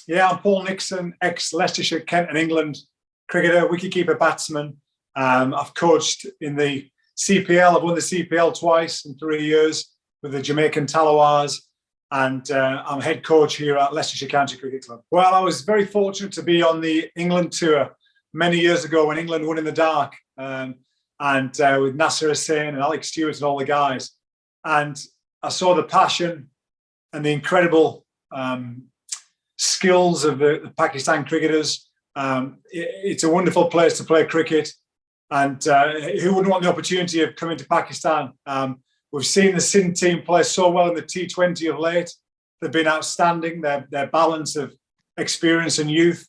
Yeah, I'm Paul Nixon, ex-Leicestershire, Kent and England cricketer, wicketkeeper, batsman. I've coached in the CPL. I've won the CPL twice in 3 years with the Jamaican Talawars, and I'm head coach here at Leicestershire County Cricket Club. Well, I was very fortunate to be on the England tour many years ago when England won in the dark, and with Nasser Hussain and Alex Stewart and all the guys. And I saw the passion and the incredible skills of the Pakistan cricketers. It's a wonderful place to play cricket, and who wouldn't want the opportunity of coming to Pakistan? We've seen the Sindh team play so well in the T20 of late. They've been outstanding. Their balance of experience and youth,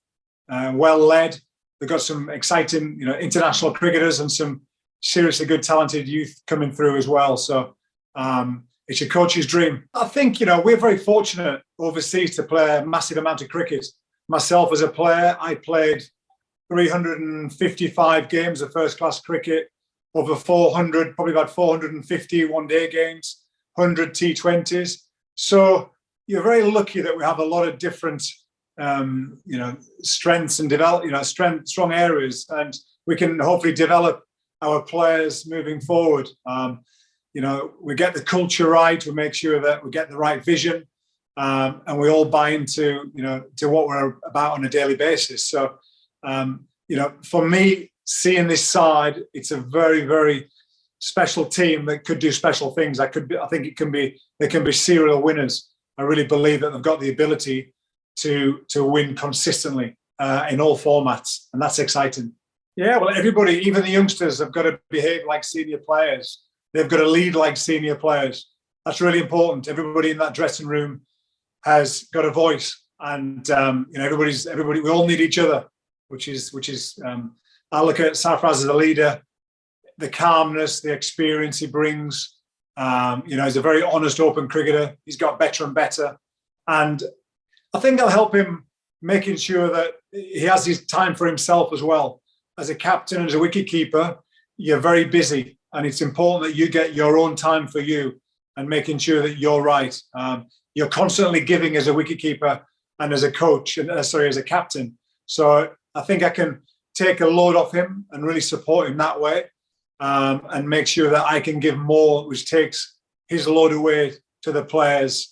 well led. They've got some exciting, international cricketers and some seriously good, talented youth coming through as well. So it's your coach's dream. I think, we're very fortunate overseas to play a massive amount of cricket. Myself as a player, I played 355 games of first-class cricket, over 400, probably about 450 one-day games, 100 T20s. So you're very lucky that we have a lot of different, strengths and strong areas, and we can hopefully develop our players moving forward. We get the culture right. We make sure that we get the right vision, and we all buy into to what we're about on a daily basis. So, for me, seeing this side, it's a very, very special team that could do special things. I think they can be serial winners. I really believe that they've got the ability to win consistently in all formats, and that's exciting. Yeah, well, everybody, even the youngsters, have got to behave like senior players. They've got to lead like senior players. That's really important. Everybody in that dressing room has got a voice, and everybody. We all need each other, which is. I look at Sarfraz as a leader, the calmness, the experience he brings. He's a very honest, open cricketer. He's got better and better, and I think I'll help him making sure that he has his time for himself as well. As a captain and as a wicketkeeper, you're very busy, and it's important that you get your own time for you and making sure that you're right. You're constantly giving as a wicketkeeper and as a coach, as a captain. So I think I can take a load off him and really support him that way, and make sure that I can give more, which takes his load away to the players,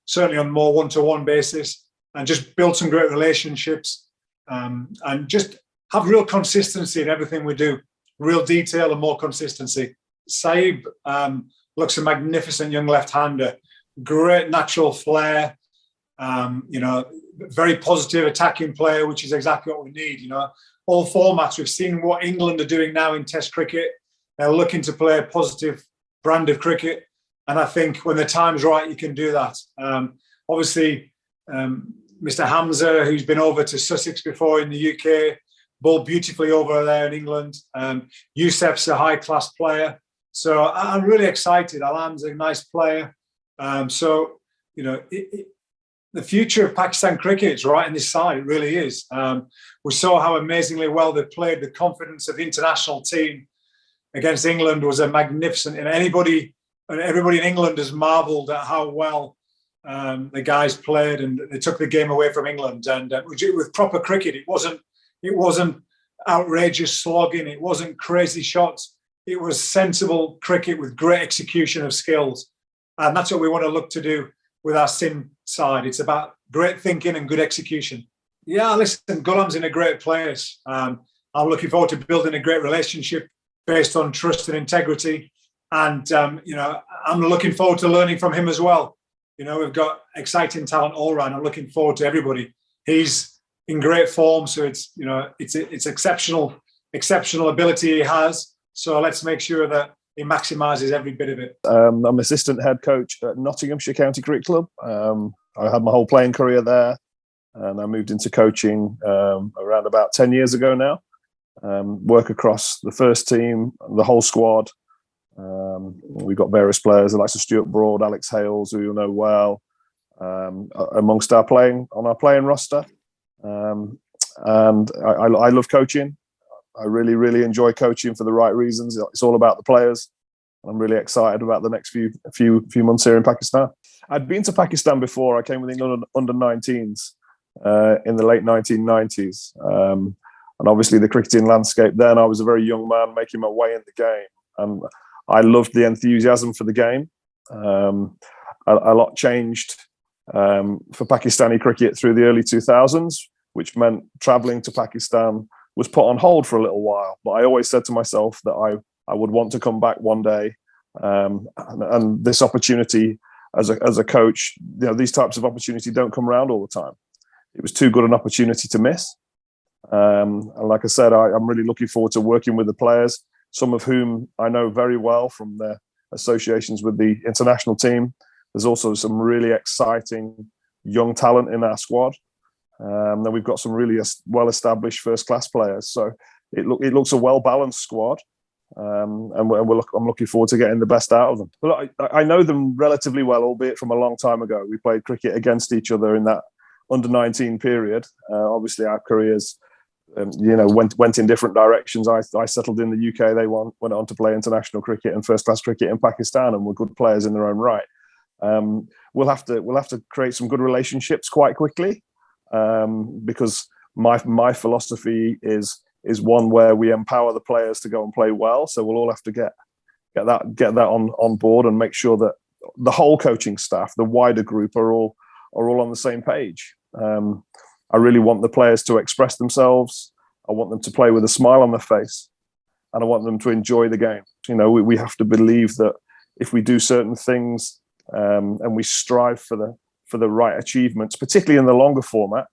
certainly on more one-to-one basis, and just build some great relationships, and just have real consistency in everything we do, real detail and more consistency. Saeed looks a magnificent young left-hander, great natural flair, very positive attacking player, which is exactly what we need. All formats, we've seen what England are doing now in Test cricket. They're looking to play a positive brand of cricket, and I think when the time's right, you can do that. Obviously, Mr. Hamza, who's been over to Sussex before in the UK, bowled beautifully over there in England. Youssef's a high-class player. So I'm really excited. Alam's a nice player. The future of Pakistan cricket is right in this side. It really is. We saw how amazingly well they played. The confidence of the international team against England was a magnificent. And everybody in England has marvelled at how well the guys played, and they took the game away from England. And with proper cricket, it wasn't outrageous slogging. It wasn't crazy shots. It was sensible cricket with great execution of skills. And that's what we want to look to do with our Sindh side. It's about great thinking and good execution. Yeah, listen, Ghulam's in a great place. I'm looking forward to building a great relationship based on trust and integrity. And, I'm looking forward to learning from him as well. We've got exciting talent all around. I'm looking forward to everybody. He's in great form, so it's exceptional ability he has. So let's make sure that he maximises every bit of it. I'm assistant head coach at Nottinghamshire County Cricket Club. I had my whole playing career there, and I moved into coaching around about 10 years ago now. Work across the first team, the whole squad. We've got various players, like Stuart Broad, Alex Hales, who you know well, amongst our playing roster. And I love coaching. I really, really enjoy coaching for the right reasons. It's all about the players. I'm really excited about the next few months here in Pakistan. I'd been to Pakistan before. I came with England under 19s in the late 1990s. And obviously the cricketing landscape then, I was a very young man making my way in the game. And I loved the enthusiasm for the game. A lot changed for Pakistani cricket through the early 2000s, which meant traveling to Pakistan was put on hold for a little while. But I always said to myself that I would want to come back one day. And this opportunity as a coach, these types of opportunity don't come around all the time. It was too good an opportunity to miss. And like I said, I'm really looking forward to working with the players, some of whom I know very well from their associations with the international team. There's also some really exciting young talent in our squad. Then we've got some really well-established first-class players. So it looks a well-balanced squad. And I'm looking forward to getting the best out of them. But I know them relatively well, albeit from a long time ago. We played cricket against each other in that under-19 period. Obviously, our careers, went in different directions. I settled in the UK. They went on to play international cricket and first-class cricket in Pakistan, and were good players in their own right. We'll have to create some good relationships quite quickly, because my philosophy is one where we empower the players to go and play well. So we'll all have to get that on board and make sure that the whole coaching staff, the wider group, are all on the same page. I really want the players to express themselves. I want them to play with a smile on their face, and I want them to enjoy the game. We have to believe that if we do certain things and we strive for the right achievements, particularly in the longer format,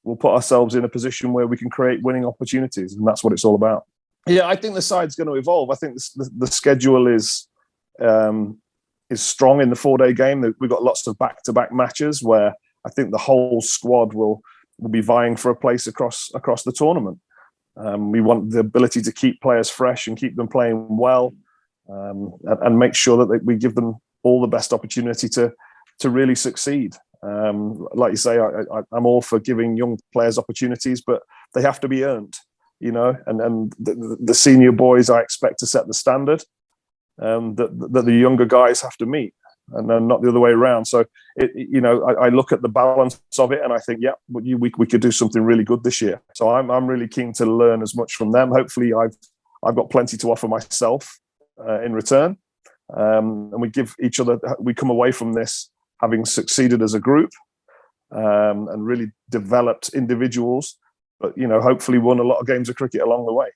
we'll put ourselves in a position where we can create winning opportunities, and that's what it's all about. Yeah, I think the side's going to evolve. I think the schedule is strong in the 4-day game. We've got lots of back-to-back matches where I think the whole squad will be vying for a place across the tournament. We want the ability to keep players fresh and keep them playing well, and make sure that we give them all the best opportunity to really succeed. Like you say, I'm all for giving young players opportunities, but they have to be earned, and the senior boys, I expect to set the standard that the younger guys have to meet, and then not the other way around. So I look at the balance of it, and I think, we could do something really good this year. So I'm really keen to learn as much from them. Hopefully I've got plenty to offer myself in return, and we come away from this having succeeded as a group, and really developed individuals, but hopefully won a lot of games of cricket along the way.